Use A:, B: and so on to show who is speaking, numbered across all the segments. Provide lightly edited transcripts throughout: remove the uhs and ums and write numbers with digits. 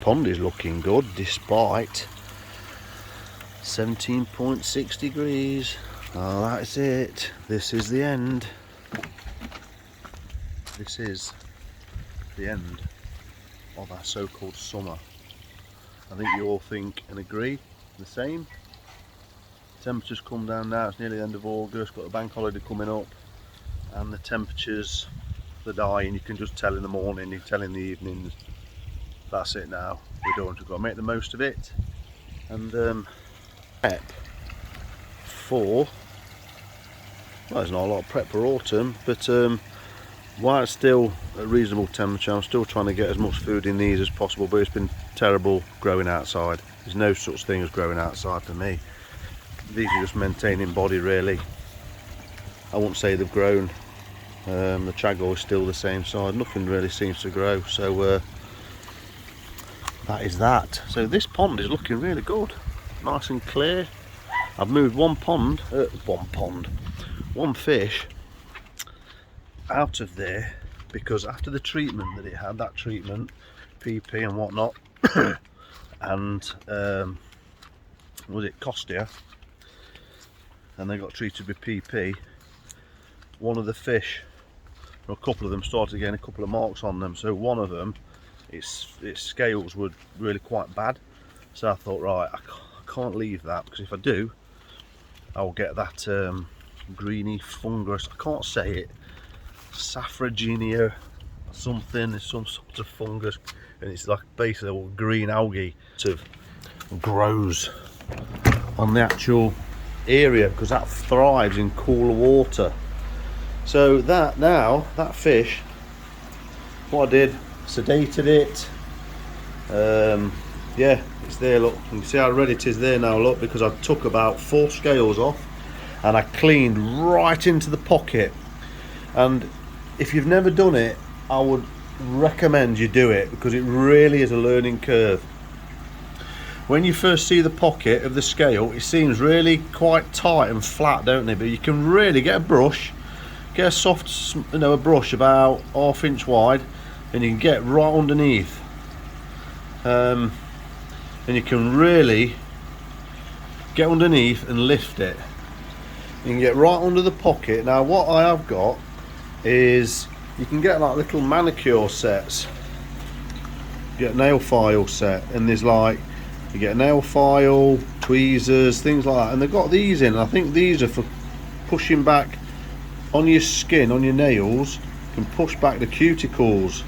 A: pond is looking good despite 17.6 degrees. Oh, that's it. This is the end. This is the end of our so-called summer. I think you all think and agree the same. Temperatures come down now, it's nearly the end of August, got the bank holiday coming up, and the temperatures are dying. You can just tell in the morning, you can tell in the evenings. That's it now, we've got to make the most of it. And prep for, well, there's not a lot of prep for autumn, but while it's still a reasonable temperature, I'm still trying to get as much food in these as possible, but it's been terrible growing outside. There's no such thing as growing outside for me. These are just maintaining body really. I won't say they've grown. The Chagor is still the same size, nothing really seems to grow, so that is that. So this pond is looking really good, nice and clear. I've moved one fish out of there because after the treatment that it had, that treatment, PP and whatnot, and was it Costia, and they got treated with PP, one of the fish, or a couple of them, started getting a couple of marks on them. So one of them, its scales were really quite bad, so I thought, right, I can't leave that, because if I do, I'll get that greeny fungus, I can't say it, Safragenia something, it's some sort of fungus, and it's like basically a green algae sort of grows on the actual area, because that thrives in cooler water. So that fish, what I did, sedated it. Yeah, it's there, look, you can see how red it is there now, look, because I took about 4 scales off and I cleaned right into the pocket. And if you've never done it, I would recommend you do it, because it really is a learning curve. When you first see the pocket of the scale, it seems really quite tight and flat, don't it? But you can really get a brush, get a soft, a brush about 1/2 inch wide, and you can get right underneath. And you can really get underneath and lift it. You can get right under the pocket. Now what I have got is, you can get like little manicure sets, you get a nail file set, and there's like, you get a nail file, tweezers, things like that, and they've got these in. I think these are for pushing back on your skin, on your nails. You can push back the cuticles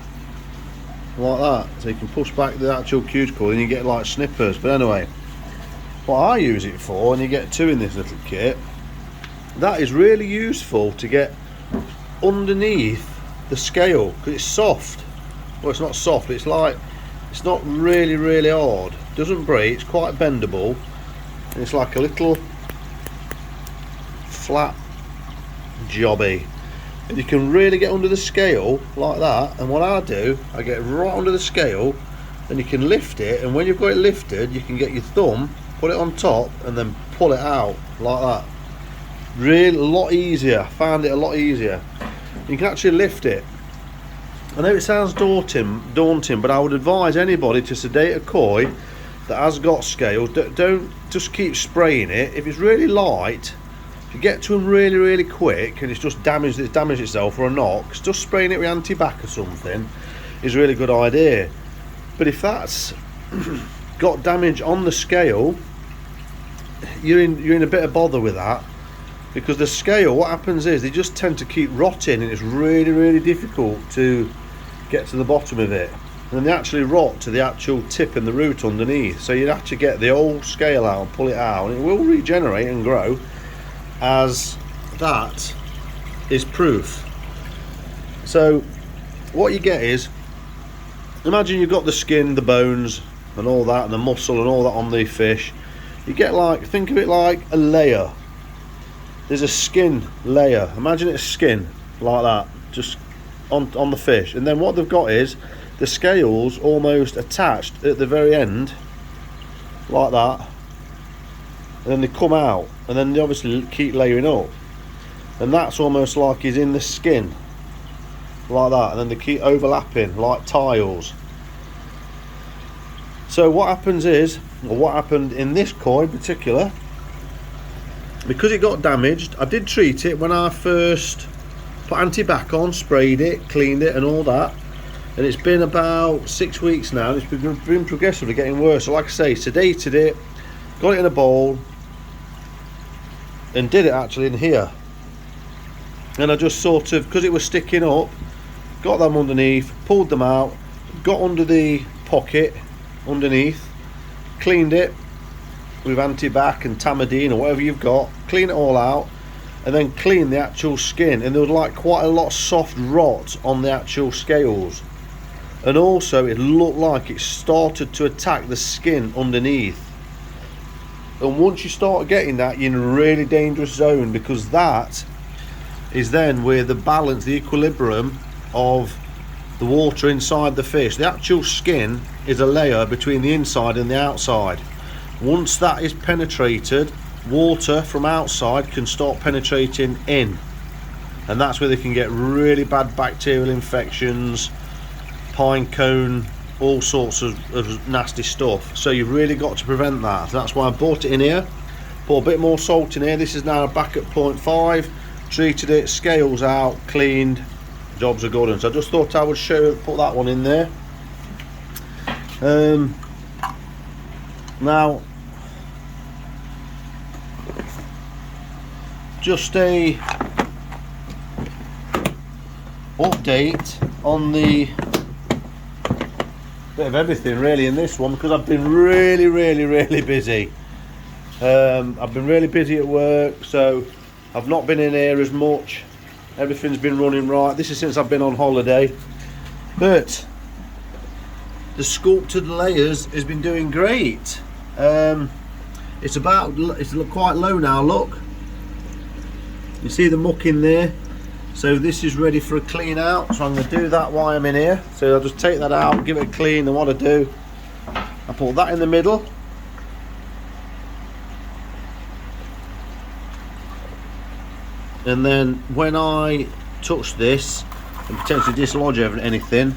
A: like that, so you can push back the actual cuticle and you get like snippers. But anyway, what I use it for, and you get 2 in this little kit, that is really useful to get underneath the scale, because it's soft. Well, it's not soft, it's like, it's not really hard, doesn't break, it's quite bendable, and it's like a little flat jobby, and you can really get under the scale like that. And what I do, I get right under the scale, and you can lift it, and when you've got it lifted, you can get your thumb, put it on top, and then pull it out like that. Really a lot easier, I found it a lot easier. You can actually lift it. I know it sounds daunting, but I would advise anybody to sedate a koi that has got scales. Don't just keep spraying it. If it's really light, if you get to them really quick and it's just damaged itself or a knock, just spraying it with anti-bac or something is a really good idea. But if that's got damage on the scale, you're in a bit of bother with that, because the scale, what happens is they just tend to keep rotting, and it's really difficult to get to the bottom of it, and they actually rot to the actual tip and the root underneath. So you'd have to get the old scale out and pull it out, and it will regenerate and grow, as that is proof. So what you get is, imagine you've got the skin, the bones and all that, and the muscle and all that on the fish. You get like, think of it like a layer. There's a skin layer, imagine it's skin like that, just on the fish, and then what they've got is the scales almost attached at the very end like that, and then they come out, and then they obviously keep layering up, and that's almost like he's in the skin like that, and then they keep overlapping like tiles. So what happens is, or what happened in this koi in particular, because it got damaged, I did treat it when I first put anti-bac on, sprayed it, cleaned it and all that, and it's been about 6 weeks now, and it's been progressively getting worse. So like I say, sedated it, got it in a bowl, and did it actually in here. And I just sort of, because it was sticking up, got them underneath, pulled them out, got under the pocket underneath, cleaned it with anti-bac and Tamidine or whatever you've got, clean it all out, and then clean the actual skin. And there was like quite a lot of soft rot on the actual scales, and also it looked like it started to attack the skin underneath. And once you start getting that, you're in a really dangerous zone, because that is then where the balance, the equilibrium of the water inside the fish, the actual skin is a layer between the inside and the outside. Once that is penetrated, water from outside can start penetrating in, and that's where they can get really bad bacterial infections, pine cone, all sorts of nasty stuff. So you've really got to prevent that. That's why I bought it in here, put a bit more salt in here. This is now back at 0.5, treated it, scales out, cleaned, jobs are good. And so I just thought I would put that one in there. Now just a update on the bit of everything really in this one, because I've been really busy. I've been really busy at work, so I've not been in here as much. Everything's been running right. This is since I've been on holiday, but the sculpted layers has been doing great. It's quite low now, look. You see the muck in there? So this is ready for a clean out, so I'm going to do that while I'm in here. So I'll just take that out, give it a clean, and what I do, I put that in the middle. And then when I touch this and potentially dislodge anything,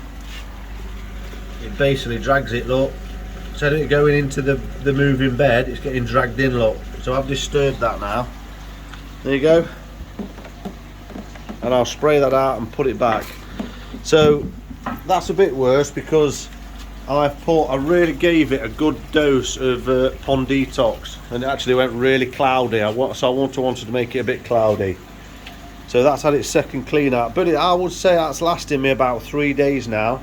A: it basically drags it, look. Instead of it going into the moving bed, it's getting dragged in, look. So I've disturbed that now. There you go. And I'll spray that out and put it back. So that's a bit worse, because I really gave it a good dose of Pond Detox, and it actually went really cloudy. So I wanted to make it a bit cloudy. So that's had its second clean out, but I would say that's lasting me about 3 days now.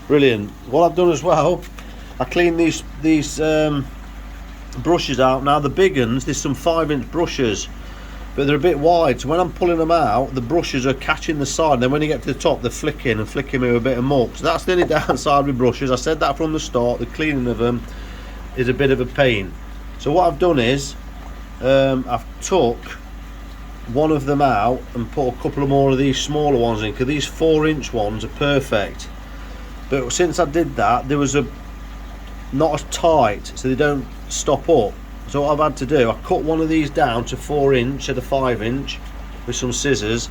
A: Brilliant. What I've done as well, I cleaned these brushes out. Now the big ones, there's some 5-inch brushes, but they're a bit wide, so when I'm pulling them out, the brushes are catching the side, and then when you get to the top, they're flicking me with a bit of muck. So that's the only downside with brushes. I said that from the start, the cleaning of them is a bit of a pain. So what I've done is, I've took one of them out and put a couple of more of these smaller ones in, because these 4-inch ones are perfect. But since I did that, there was not as tight, so they don't stop up. So what I've had to do, I cut one of these down to 4-inch instead of 5-inch with some scissors,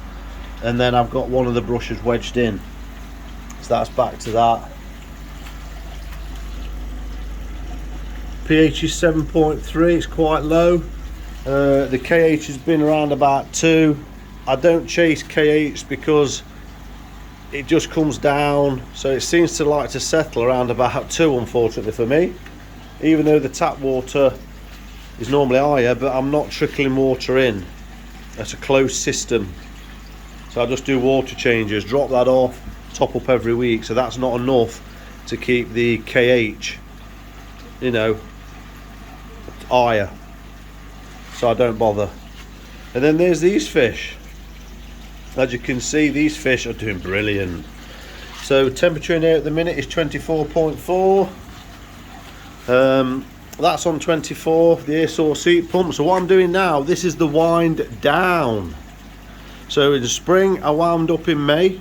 A: and then I've got one of the brushes wedged in. So that's back to that. pH is 7.3, it's quite low. The KH has been around about 2. I don't chase KH because it just comes down, so it seems to like to settle around about 2, unfortunately for me, even though the tap water is normally higher, but I'm not trickling water in. That's a closed system, so I just do water changes, drop that off, top up every week. So that's not enough to keep the KH, you know, higher, so I don't bother. And then there's these fish. As you can see, these fish are doing brilliant. So temperature in here at the minute is 24.4. That's on 24, the air source heat pump. So what I'm doing now, this is the wind down. So in the spring I wound up in May.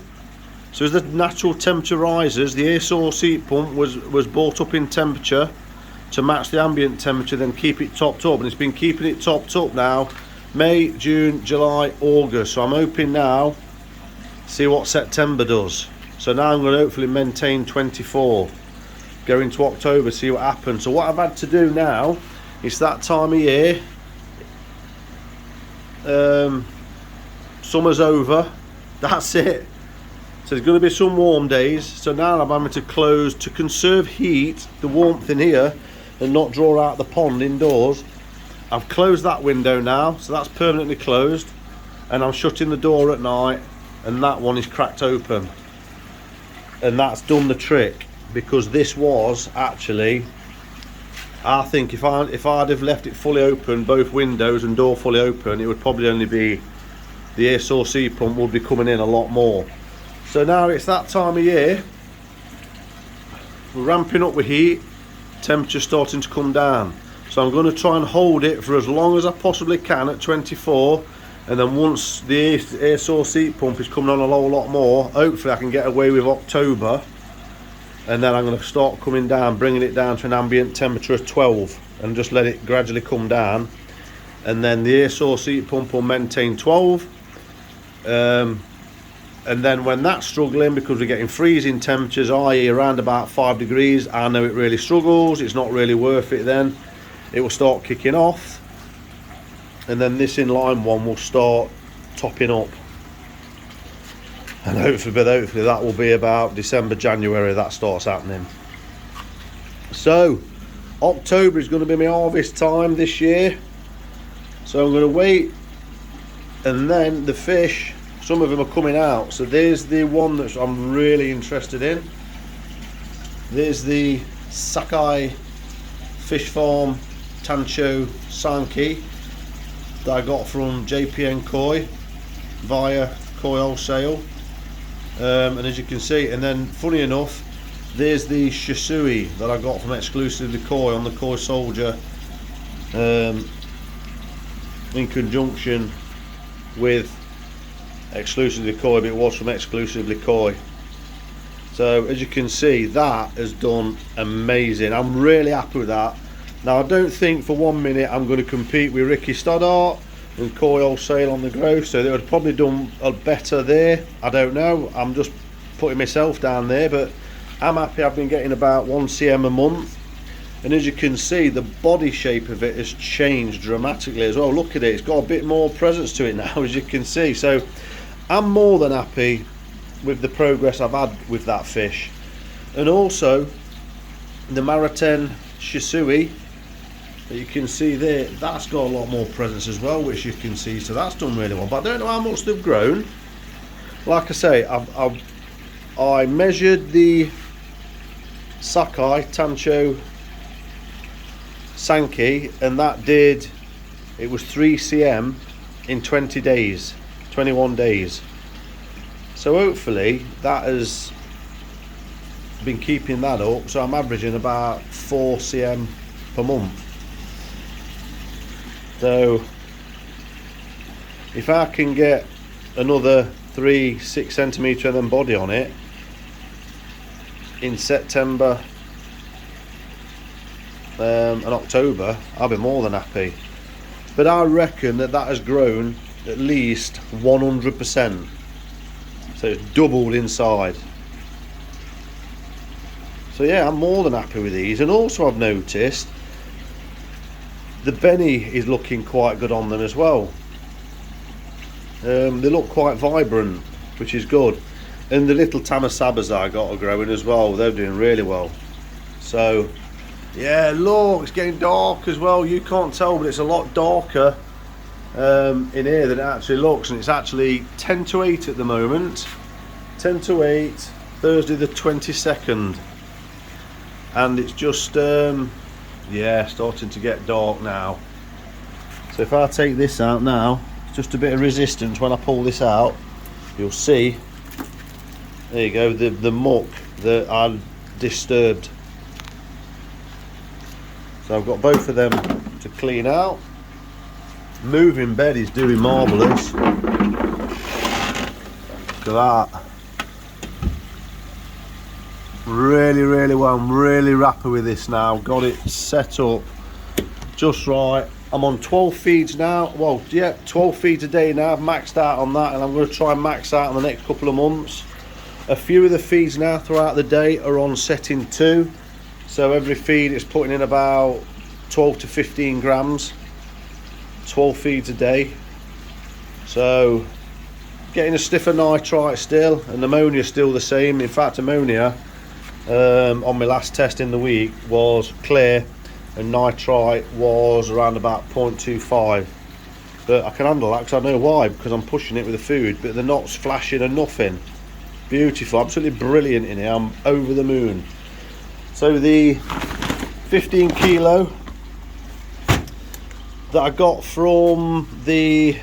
A: So as the natural temperature rises, the air source heat pump was brought up in temperature to match the ambient temperature, then keep it topped up, and it's been keeping it topped up now May, June, July, August. So I'm hoping now, see what September does. So now I'm going to hopefully maintain 24. go into October, see what happens. So what I've had to do now, it's that time of year, summer's over, that's it. So there's going to be some warm days, so now I'm having to close to conserve heat, the warmth in here, and not draw out the pond indoors. I've closed that window now, so that's permanently closed, and I'm shutting the door at night, and that one is cracked open, and that's done the trick, because this was actually, I think if I'd have left it fully open, both windows and door fully open, it would probably only be, the air source heat pump would be coming in a lot more. So now it's that time of year, we're ramping up with heat, temperature's starting to come down. So I'm going to try and hold it for as long as I possibly can at 24, and then once the air source heat pump is coming on a whole lot more, hopefully I can get away with October, and then I'm going to start coming down, bringing it down to an ambient temperature of 12, and just let it gradually come down, and then the air source heat pump will maintain 12. And then when that's struggling, because we're getting freezing temperatures, i.e. around about 5 degrees, I know it really struggles, it's not really worth it then, it will start kicking off, and then this inline one will start topping up, and hopefully that will be about December, January that starts happening. So October is going to be my harvest time this year, so I'm going to wait, and then the fish, some of them are coming out. So there's the one that I'm really interested in. There's the Sakai Fish Farm Tancho Sankey that I got from JPN Koi via Koi Wholesale, and as you can see, and then funny enough, there's the Shisui that I got from Exclusively Koi on the Koi Soldier, in conjunction with Exclusively Koi, but it was from Exclusively Koi. So as you can see, that has done amazing. I'm really happy with that. Now I don't think for 1 minute I'm going to compete with Ricky Stoddart and Koi Wholesale on the growth, so they would have probably done better there. I don't know, I'm just putting myself down there, but I'm happy. I've been getting about 1 cm a month, and as you can see, the body shape of it has changed dramatically as well. Look at it, it's got a bit more presence to it now, as you can see. So I'm more than happy with the progress I've had with that fish. And also the Mariten Shisui that you can see there, that's got a lot more presence as well, which you can see, so that's done really well. But I don't know how much they've grown. Like I say, I measured the Sakai Tancho Sankey, and that did, it was 3 cm in 20 days, 21 days. So hopefully that has been keeping that up, so I'm averaging about 4 cm per month. So if I can get another 3-6 centimetre of them body on it in September and October, I'll be more than happy. But I reckon that has grown at least 100%, so it's doubled inside. So yeah, I'm more than happy with these. And also I've noticed the Benny is looking quite good on them as well. They look quite vibrant, which is good. And the little Tamasabas that I got are growing as well, they're doing really well. So yeah, look, it's getting dark as well. You can't tell, but it's a lot darker in here than it actually looks, and it's actually 10 to 8 at the moment. 10 to 8, Thursday the 22nd, and it's just yeah, starting to get dark now. So if I take this out now, it's just a bit of resistance. When I pull this out, you'll see, there you go, the muck that I disturbed. So I've got both of them to clean out. Moving bed is doing marvellous. Look at that. Really well. I'm really happy with this now. Got it set up just right. I'm on 12 feeds now. Well, yeah, 12 feeds a day now. I've maxed out on that, and I'm going to try and max out in the next couple of months. A few of the feeds now throughout the day are on setting 2. So every feed it's putting in about 12 to 15 grams, 12 feeds a day. So getting a stiffer nitrite still, and ammonia still the same. In fact, ammonia on my last test in the week was clear, and nitrite was around about 0.25. But I can handle that because I know why, because I'm pushing it with the food, but they're not flashing or nothing. Beautiful, absolutely brilliant in here. I'm over the moon. So the 15 kilo that I got from the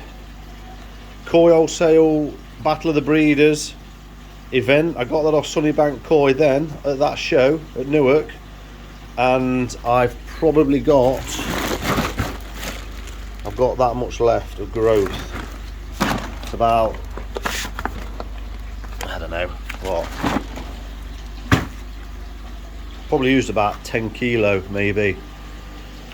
A: Koi Wholesale Battle of the Breeders event, I got that off Sunnybank Koi then at that show at Newark, and I've probably got that much left of growth. It's about, I don't know what, probably used about 10 kilo maybe.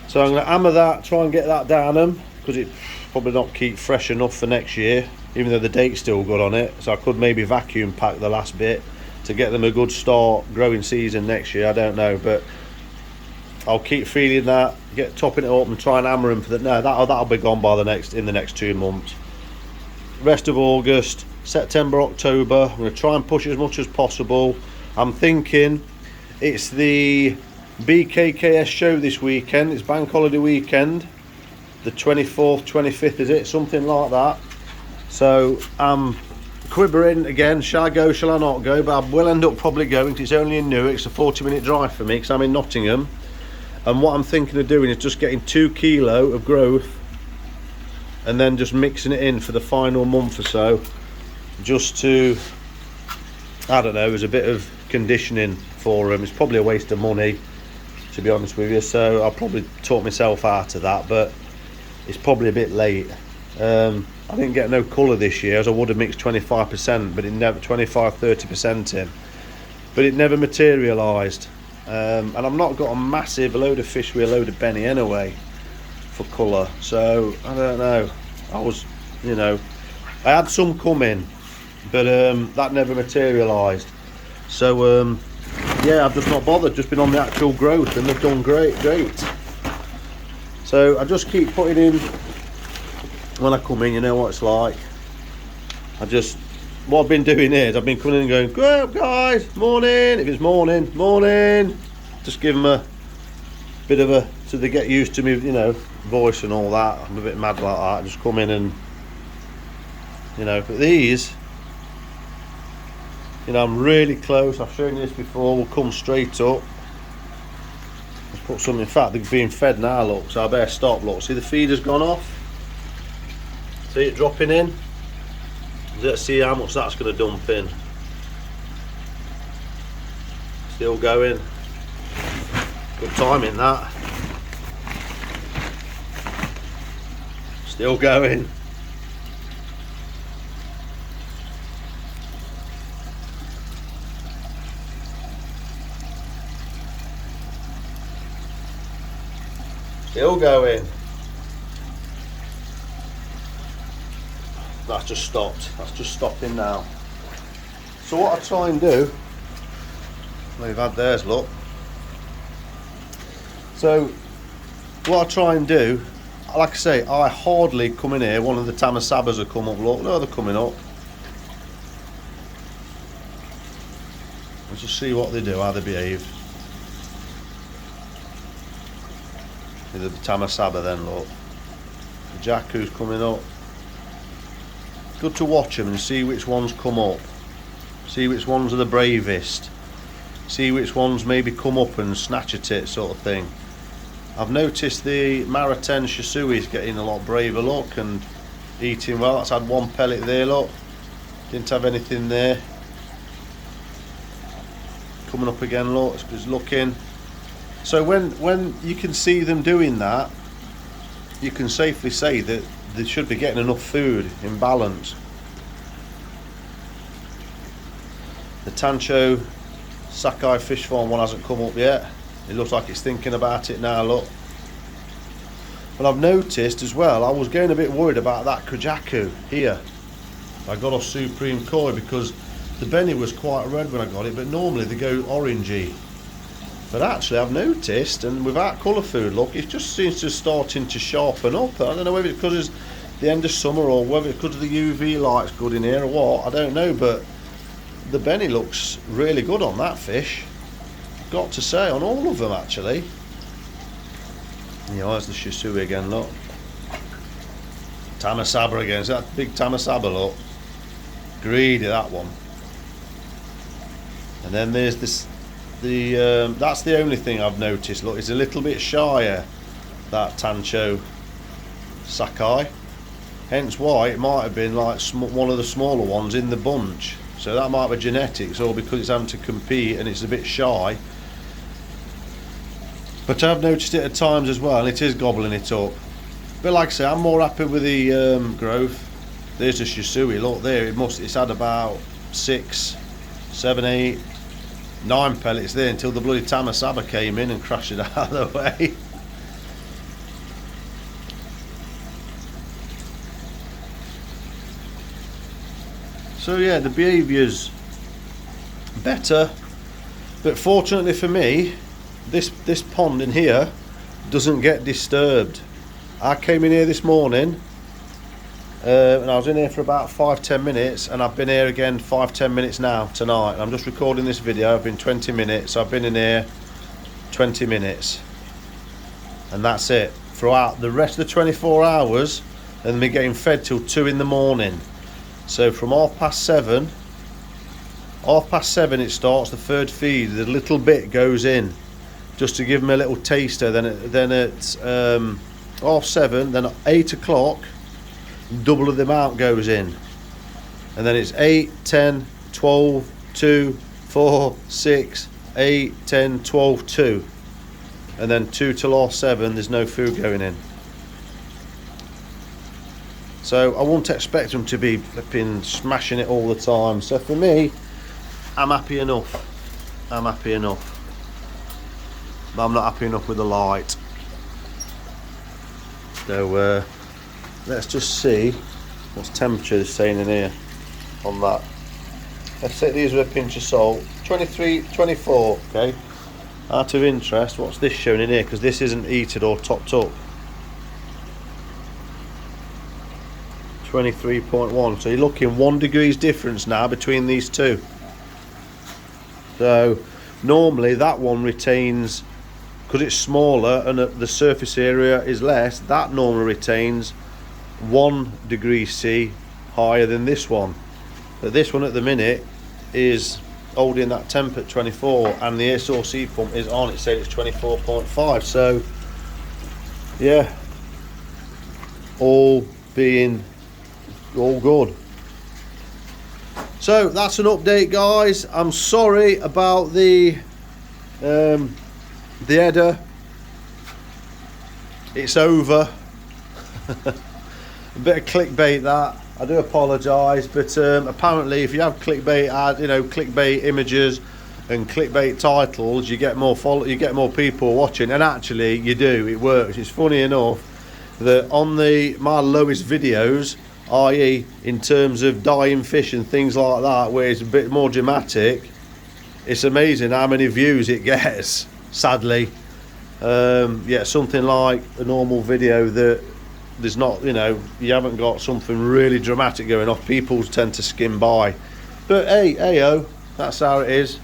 A: So I'm going to hammer that, try and get that down them, because it probably not keep fresh enough for next year, even though the date's still good on it. So I could maybe vacuum pack the last bit to get them a good start growing season next year. I don't know, but I'll keep feeding that, get topping it up and try and hammer them for that. No, that'll be gone by in the next 2 months. Rest of August, September, October, I'm going to try and push as much as possible. I'm thinking it's the BKKS show this weekend. It's bank holiday weekend, the 24th, 25th, is it? Something like that. So I'm quibbering again. Shall I go, shall I not go? But I will end up probably going, because it's only in Newark. It's a 40-minute drive for me, because I'm in Nottingham. And what I'm thinking of doing is just getting 2 kilo of growth and then just mixing it in for the final month or so, just to, I don't know, as a bit of conditioning for them. It's probably a waste of money, to be honest with you, so I'll probably talk myself out of that, but it's probably a bit late. I didn't get no colour this year, as I would have mixed 25%, but it never 25-30% in, but it never materialised. And I've not got a massive load of fish with a load of Benny anyway for colour, so I don't know. I had some come in, but that never materialised. So yeah, I've just not bothered, just been on the actual growth, and they've done great. So I just keep putting in when I come in. You know what it's like. What I've been doing is I've been coming in and going, "Go up, guys, morning." If it's morning, just give them a bit of so they get used to me, voice and all that. I'm a bit mad like that. Just come in and, but these, I'm really close. I've shown you this before. We'll come straight up. Let's put some. In fact, they're being fed now. Look, so I better stop. Look, see the feeder's gone off. See it dropping in. Let's see how much that's going to dump in. Still going. Good timing that. Still going. Still going. That's just stopped. That's just stopping now. So what I try and do, we've had theirs, look. So what I try and do, like I say, I hardly come in here. One of the Tamasabas will come up. Look, no, they're coming up. Let's just see what they do, how they behave. The Tamasaba then, look. The Jacu's coming up. Good to watch them and see which ones come up. See which ones are the bravest. See which ones maybe come up and snatch at it, sort of thing. I've noticed the Mariten Shisui is getting a lot braver, look, and eating well. That's had one pellet there, look. Didn't have anything there. Coming up again, look. It's looking. So when you can see them doing that, you can safely say that they should be getting enough food in balance. The Tancho Sakai Fish Farm one hasn't come up yet. It looks like it's thinking about it now, look. But I've noticed as well, I was getting a bit worried about that Kujaku here. I got off Supreme Koi because the Benny was quite red when I got it, but normally they go orangey. But actually I've noticed, and without colour food, look, it just seems to starting to sharpen up. I don't know whether it's because it's the end of summer or whether it's because the UV light's good in here or what, I don't know, but the Benny looks really good on that fish. Got to say, on all of them actually. Yeah, there's the Shisui again, look. Tamasaba again, is that big Tamasaba, look. Greedy, that one. And then there's this, that's the only thing I've noticed, look, it's a little bit shyer, that Tancho Sakai. Hence why it might have been like one of the smaller ones in the bunch. So that might be genetics, or because it's having to compete and it's a bit shy. But I've noticed it at times as well, and it is gobbling it up. But like I say, I'm more happy with the growth. There's the Shisui, look there, it's had about 6, 7, 8, 9 pellets there until the bloody Tamasaba came in and crashed it out of the way. So yeah, the behaviour's better, but fortunately for me, this pond in here doesn't get disturbed. I came in here this morning and I was in here for about 5-10 minutes, and I've been here again 5-10 minutes now tonight, and I'm just recording this video. I've been 20 minutes, I've been in here 20 minutes, and that's it throughout the rest of the 24 hours, and me getting fed till 2 in the morning. So from 7:30 it starts the third feed. The little bit goes in just to give them a little taster. Then at 7:30, then at 8 o'clock, double of the amount goes in. And then it's 8, 10, 12, 2, 4, 6, 8, 10, 12, 2. And then 2 till 7, there's no food going in. So I won't expect them to be flipping smashing it all the time. So for me, I'm happy enough. I'm happy enough. But I'm not happy enough with the light. So let's just see what's temperature is saying in here on that. Let's take these with a pinch of salt. 23, 24, okay. Out of interest, what's this showing in here? Because this isn't heated or topped up. 23.1, so you're looking 1 degrees difference now between these two. So normally that one retains, because it's smaller and the surface area is less, that normally retains 1 degree C higher than this one. But this one at the minute is holding that temp at 24, and the air source heat pump is on, it said it's 24.5. so yeah, all good. So that's an update, guys. I'm sorry about the header. It's over. A bit of clickbait that. I do apologise, but apparently if you have clickbait clickbait images and clickbait titles, you get more people watching, and actually you do. It works. It's funny enough that on my lowest videos, i.e. in terms of dying fish and things like that, where it's a bit more dramatic, it's amazing how many views it gets, sadly. Yeah, something like a normal video that there's not, you haven't got something really dramatic going off, people tend to skim by. But hey, that's how it is.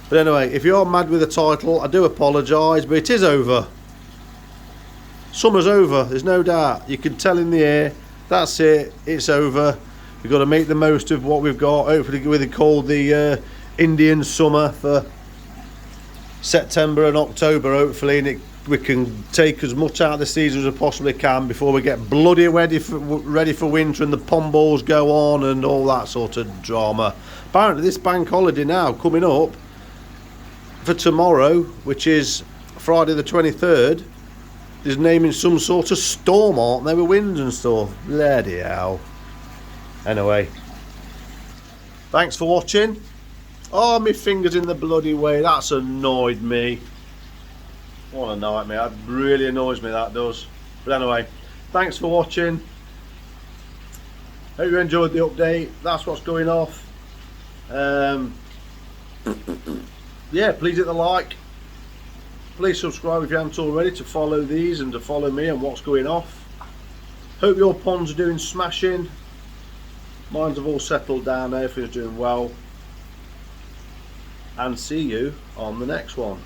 A: But anyway, if you're mad with the title, I do apologise, but it is over. Summer's over, there's no doubt. You can tell in the air. That's it, it's over. We've got to make the most of what we've got. Hopefully we call the Indian summer for September and October, hopefully, and we can take as much out of the season as we possibly can before we get bloody ready for winter and the pond balls go on and all that sort of drama. Apparently this bank holiday now coming up for tomorrow, which is Friday the 23rd, is naming some sort of storm, aren't they, with winds and stuff? Bloody hell. Anyway, thanks for watching. Oh, my finger's in the bloody way. That's annoyed me. What a nightmare. That really annoys me, that does. But anyway, thanks for watching. Hope you enjoyed the update. That's what's going off. Yeah, please hit the like. Please subscribe if you haven't already to follow these and to follow me and what's going off. Hope your ponds are doing smashing. Mines have all settled down, everything's doing well. And see you on the next one.